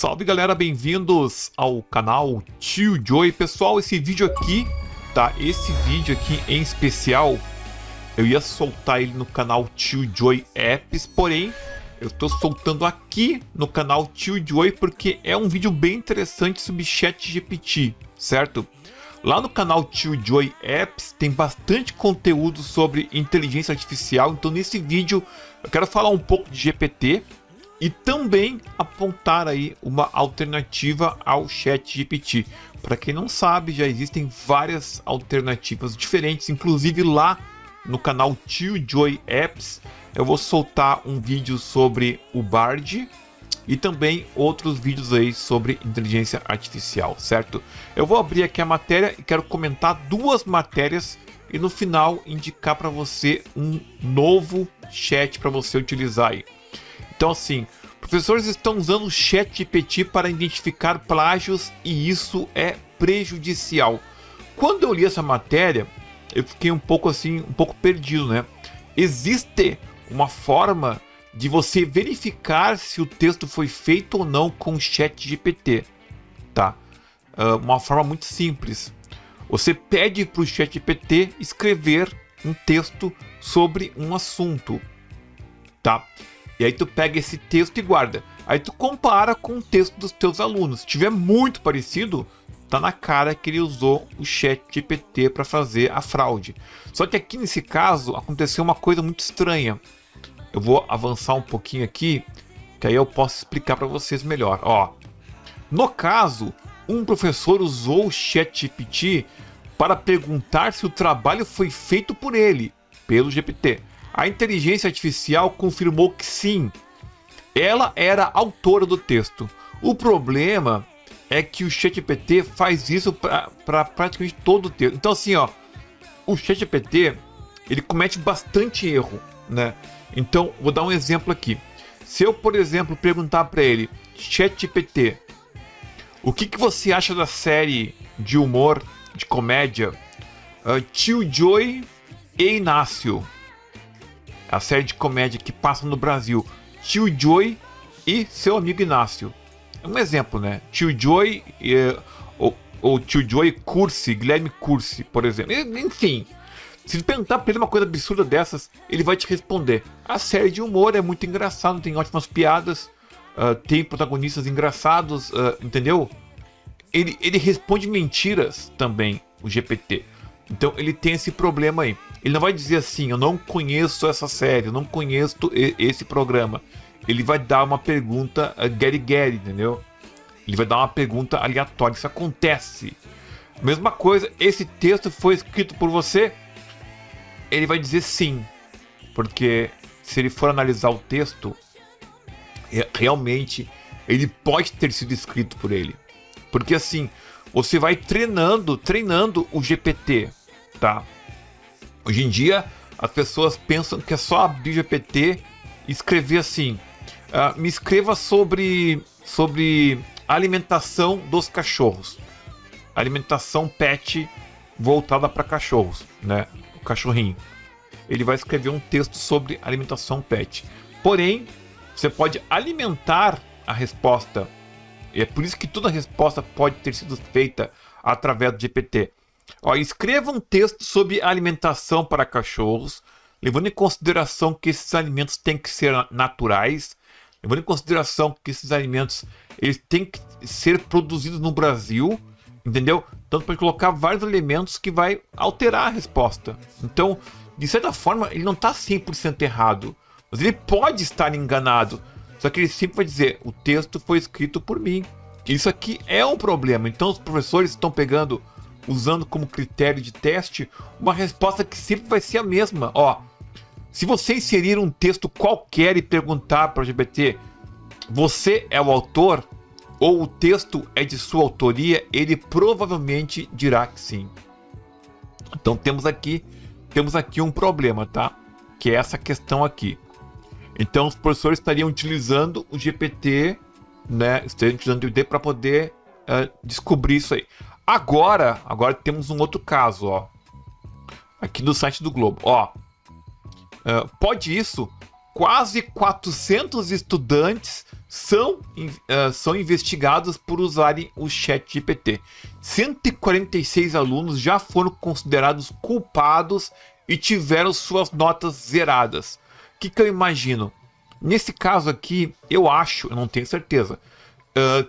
Salve galera, bem-vindos ao canal Tio Joey. Pessoal, esse vídeo aqui, tá? Esse vídeo aqui em especial, eu ia soltar ele no canal Tio Joey Apps, porém, eu tô soltando aqui no canal Tio Joey porque é um vídeo bem interessante sobre ChatGPT, certo? Lá no canal Tio Joey Apps tem bastante conteúdo sobre inteligência artificial, então nesse vídeo eu quero falar um pouco de GPT e também apontar aí uma alternativa ao ChatGPT. Para quem não sabe, já existem várias alternativas diferentes, inclusive lá no canal Tio Joey Apps eu vou soltar um vídeo sobre o Bard e também outros vídeos aí sobre inteligência artificial, certo? Eu vou abrir aqui a matéria e quero comentar duas matérias e no final indicar para você um novo chat para você utilizar aí. Então assim, professores estão usando o ChatGPT para identificar plágios e isso é prejudicial. Quando eu li essa matéria, eu fiquei um pouco perdido, né? Existe uma forma de você verificar se o texto foi feito ou não com o ChatGPT, tá? Uma forma muito simples. Você pede para o ChatGPT escrever um texto sobre um assunto, tá? E aí tu pega esse texto e guarda. Aí tu compara com o texto dos teus alunos. Se tiver muito parecido, tá na cara que ele usou o ChatGPT para fazer a fraude. Só que aqui nesse caso aconteceu uma coisa muito estranha. Eu vou avançar um pouquinho aqui, que aí eu posso explicar para vocês melhor. Ó, no caso, um professor usou o ChatGPT para perguntar se o trabalho foi feito por ele, pelo GPT. A inteligência artificial confirmou que sim, ela era autora do texto. O problema é que o ChatGPT faz isso para praticamente todo o texto. Então assim, ó, o ChatGPT ele comete bastante erro, né? Então vou dar um exemplo aqui. Se eu, por exemplo, perguntar para ele, ChatGPT, o que você acha da série de humor, de comédia, Tio Joey e Inácio? A série de comédia que passa no Brasil, Tio Joey e seu amigo Inácio. É um exemplo, né? Tio Joey ou Tio Joey Cursi, Guilherme Cursi, por exemplo. Enfim, se perguntar para ele uma coisa absurda dessas, ele vai te responder. A série de humor é muito engraçada, tem ótimas piadas, tem protagonistas engraçados, entendeu? Ele responde mentiras também, o GPT. Então ele tem esse problema aí. Ele não vai dizer assim, eu não conheço essa série, eu não conheço esse programa. Ele vai dar uma pergunta get, entendeu? Ele vai dar uma pergunta aleatória. Isso acontece. Mesma coisa, esse texto foi escrito por você? Ele vai dizer sim. Porque se ele for analisar o texto, realmente ele pode ter sido escrito por ele. Porque assim, você vai treinando o GPT, tá? Hoje em dia, as pessoas pensam que é só abrir o GPT e escrever assim, me escreva sobre alimentação dos cachorros. Alimentação pet voltada para cachorros, né? O cachorrinho. Ele vai escrever um texto sobre alimentação pet. Porém, você pode alimentar a resposta. E é por isso que toda resposta pode ter sido feita através do GPT. Ó, escreva um texto sobre alimentação para cachorros, levando em consideração que esses alimentos têm que ser naturais, levando em consideração que esses alimentos eles têm que ser produzidos no Brasil, entendeu? Então pode colocar vários elementos que vai alterar a resposta. Então, de certa forma, ele não está 100% errado, mas ele pode estar enganado. Só que ele sempre vai dizer, o texto foi escrito por mim. Isso aqui é um problema. Então os professores estão usando como critério de teste uma resposta que sempre vai ser a mesma. Ó, se você inserir um texto qualquer e perguntar para o GPT, você é o autor ou o texto é de sua autoria, ele provavelmente dirá que sim. Então temos aqui um problema, tá? Que é essa questão aqui. Então os professores estariam utilizando o GPT, né? Estariam utilizando o GPT para poder descobrir isso aí. Agora temos um outro caso, ó. Aqui no site do Globo, ó. Pode isso? quase 400 estudantes são investigados por usarem o ChatGPT. 146 alunos já foram considerados culpados e tiveram suas notas zeradas. O que eu imagino? Nesse caso aqui, eu não tenho certeza,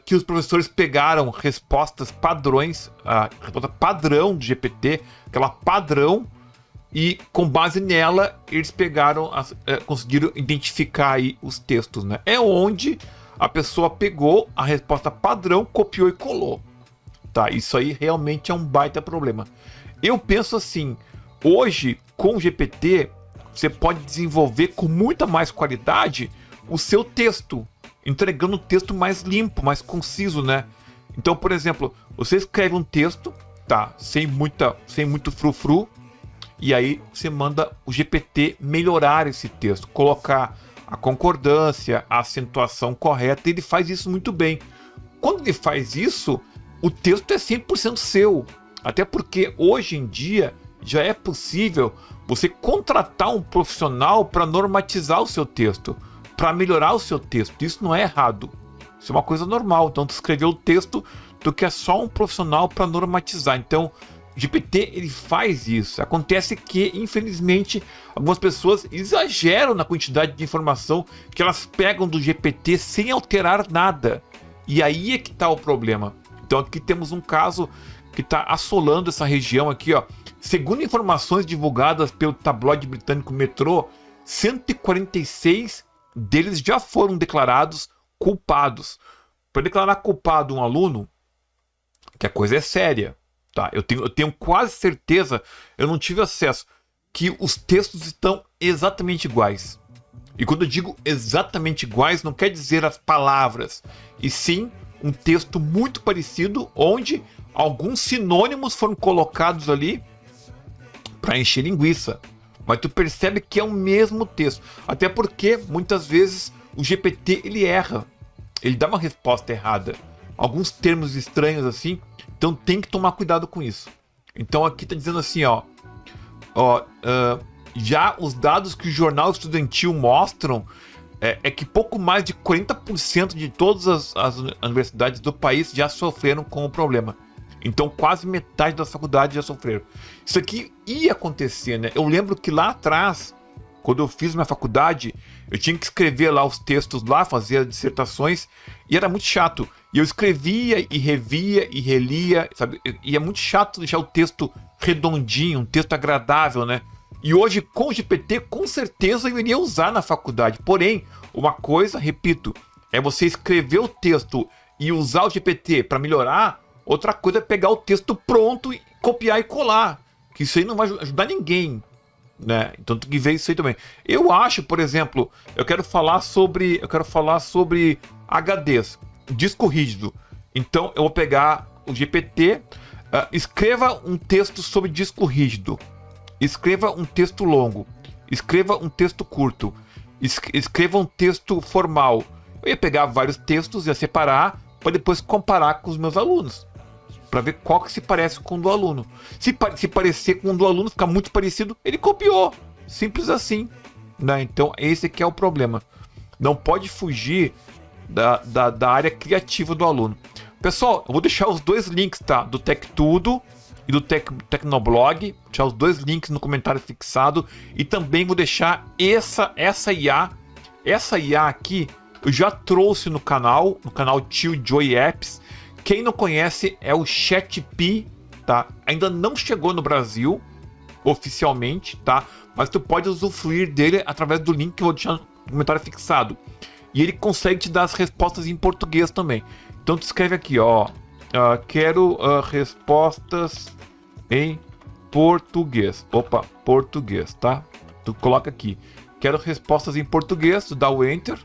que os professores pegaram respostas padrões, a resposta padrão do GPT, aquela padrão, e com base nela eles pegaram, conseguiram identificar aí os textos, né? É onde a pessoa pegou a resposta padrão, copiou e colou. Tá, isso aí realmente é um baita problema. Eu penso assim, hoje com o GPT você pode desenvolver com muita mais qualidade o seu texto, entregando um texto mais limpo, mais conciso, né? Então, por exemplo, você escreve um texto, tá, sem muito frufru, e aí você manda o GPT melhorar esse texto, colocar a concordância, a acentuação correta, e ele faz isso muito bem. Quando ele faz isso, o texto é 100% seu. Até porque hoje em dia já é possível você contratar um profissional para normatizar o seu texto, para melhorar o seu texto. Isso não é errado. Isso é uma coisa normal. Então, tu escreveu o texto, tu quer só um profissional para normatizar. Então, o GPT ele faz isso. Acontece que, infelizmente, algumas pessoas exageram na quantidade de informação que elas pegam do GPT sem alterar nada. E aí é que está o problema. Então aqui temos um caso que está assolando essa região aqui, ó. Segundo informações divulgadas pelo tabloide britânico Metro, 146 deles já foram declarados culpados. Para declarar culpado um aluno, que a coisa é séria. Tá, eu tenho quase certeza, eu não tive acesso, que os textos estão exatamente iguais. E quando eu digo exatamente iguais, não quer dizer as palavras, e sim um texto muito parecido, onde alguns sinônimos foram colocados ali para encher linguiça. Mas tu percebe que é o mesmo texto. Até porque, muitas vezes, o GPT ele erra. Ele dá uma resposta errada. Alguns termos estranhos assim. Então tem que tomar cuidado com isso. Então aqui está dizendo assim, já os dados que o jornal estudantil mostram é que pouco mais de 40% de todas as universidades do país já sofreram com o problema. Então quase metade das faculdades já sofreram. Isso aqui ia acontecer, né? Eu lembro que lá atrás, quando eu fiz minha faculdade, eu tinha que escrever lá os textos lá, fazer as dissertações, e era muito chato. E eu escrevia e revia e relia, sabe? E é muito chato deixar o texto redondinho, um texto agradável, né? E hoje, com o GPT, com certeza eu iria usar na faculdade. Porém, uma coisa, repito, é você escrever o texto e usar o GPT para melhorar. Outra coisa é pegar o texto pronto e copiar e colar. Que isso aí não vai ajudar ninguém, né? Então tem que ver isso aí também. Eu acho, por exemplo, eu quero falar sobre HDs, disco rígido. Então eu vou pegar o GPT, escreva um texto sobre disco rígido, escreva um texto longo, escreva um texto curto, escreva um texto formal. Eu ia pegar vários textos, ia separar para depois comparar com os meus alunos, para ver qual que se parece com o do aluno. Se parecer com o do aluno, ficar muito parecido, ele copiou. Simples assim, né? Então esse aqui é o problema. Não pode fugir da área criativa do aluno. Pessoal, eu vou deixar os dois links, tá? Do TechTudo e do Tecnoblog. Vou deixar os dois links no comentário fixado. E também vou deixar essa IA. Essa IA aqui eu já trouxe no canal Tio Joy Apps. Quem não conhece é o ChatGPT, tá? Ainda não chegou no Brasil oficialmente, tá? Mas tu pode usufruir dele através do link que eu vou deixar no comentário fixado. E ele consegue te dar as respostas em português também. Então tu escreve aqui, ó. Quero respostas em português. Opa, português, tá? Tu coloca aqui. Quero respostas em português. Tu dá o Enter.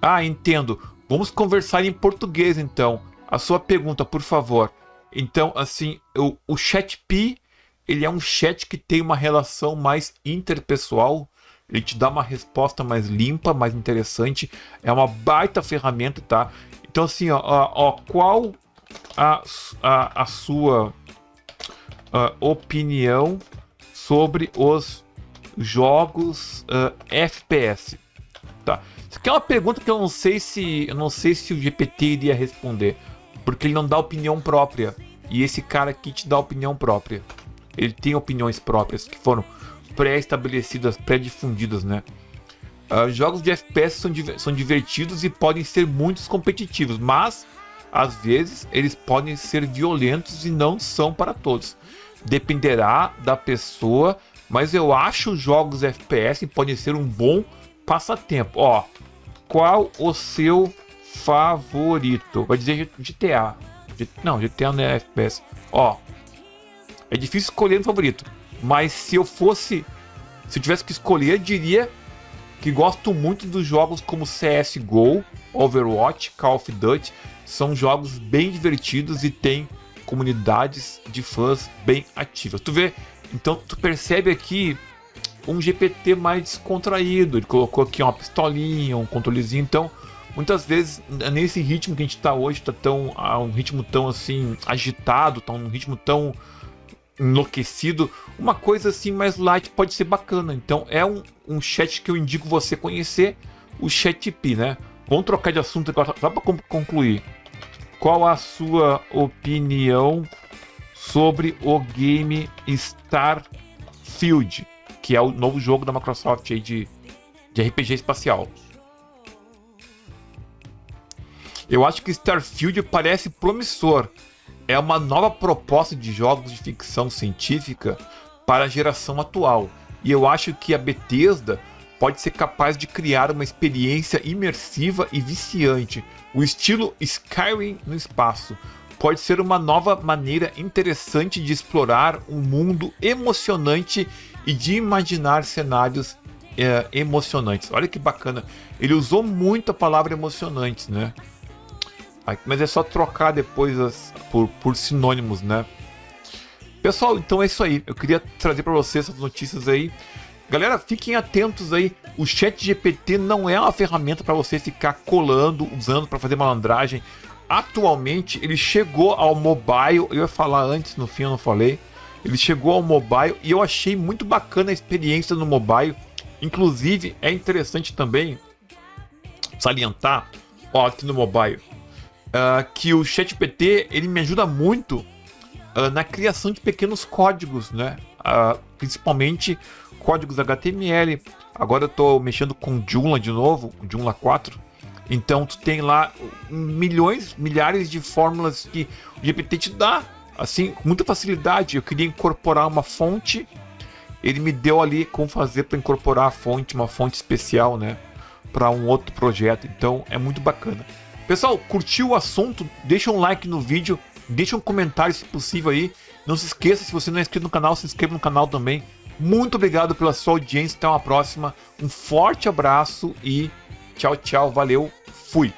Ah, entendo. Vamos conversar em português, então. A sua pergunta, por favor. Então, assim, o ChatGPT, ele é um chat que tem uma relação mais interpessoal. Ele te dá uma resposta mais limpa, mais interessante. É uma baita ferramenta, tá? Então, assim, qual a sua opinião sobre os jogos FPS? Tá. Isso aqui é uma pergunta que eu não sei se o GPT iria responder, porque ele não dá opinião própria. E esse cara aqui te dá opinião própria. Ele tem opiniões próprias que foram pré-estabelecidas, pré-difundidas, né? Jogos de FPS são divertidos e podem ser muito competitivos, mas às vezes eles podem ser violentos e não são para todos. Dependerá da pessoa, mas eu acho os jogos FPS podem ser um bom passatempo. Ó, qual o seu favorito? Vai dizer GTA. Não, GTA não é FPS. Ó, é difícil escolher um favorito, mas se eu tivesse que escolher, eu diria que gosto muito dos jogos como CSGO, Overwatch, Call of Duty. São jogos bem divertidos e tem comunidades de fãs bem ativas. Tu vê, então tu percebe aqui um GPT mais descontraído. Ele colocou aqui uma pistolinha, um controlezinho. Então, muitas vezes, nesse ritmo que a gente está hoje, tá um ritmo tão assim agitado, um ritmo tão enlouquecido, uma coisa assim mais light pode ser bacana. Então é um chat que eu indico você conhecer, o ChatGPT, né? Vamos trocar de assunto agora, só para concluir. Qual a sua opinião sobre o game Starfield, que é o novo jogo da Microsoft aí de RPG espacial? Eu acho que Starfield parece promissor. É uma nova proposta de jogos de ficção científica para a geração atual. E eu acho que a Bethesda pode ser capaz de criar uma experiência imersiva e viciante. O estilo Skyrim no espaço pode ser uma nova maneira interessante de explorar um mundo emocionante e de imaginar cenários emocionantes. Olha que bacana. Ele usou muito a palavra emocionantes, né? Mas é só trocar depois por sinônimos, né? Pessoal, então é isso aí. Eu queria trazer para vocês essas notícias aí. Galera, fiquem atentos aí. O ChatGPT não é uma ferramenta para você ficar colando, usando para fazer malandragem. Atualmente, ele chegou ao mobile. Eu ia falar antes, no fim eu não falei. Ele chegou ao mobile e eu achei muito bacana a experiência no mobile. Inclusive, é interessante também salientar, ó, aqui no mobile, que o ChatGPT ele me ajuda muito na criação de pequenos códigos, né? Principalmente códigos HTML. Agora eu estou mexendo com Joomla de novo, Joomla 4. Então tu tem lá milhares de fórmulas que o GPT te dá, assim, com muita facilidade. Eu queria incorporar uma fonte, ele me deu ali como fazer para incorporar a fonte, uma fonte especial, né? Para um outro projeto. Então é muito bacana. Pessoal, curtiu o assunto? Deixa um like no vídeo, deixa um comentário se possível aí. Não se esqueça, se você não é inscrito no canal, se inscreva no canal também. Muito obrigado pela sua audiência, até uma próxima. Um forte abraço e tchau, tchau, valeu, fui!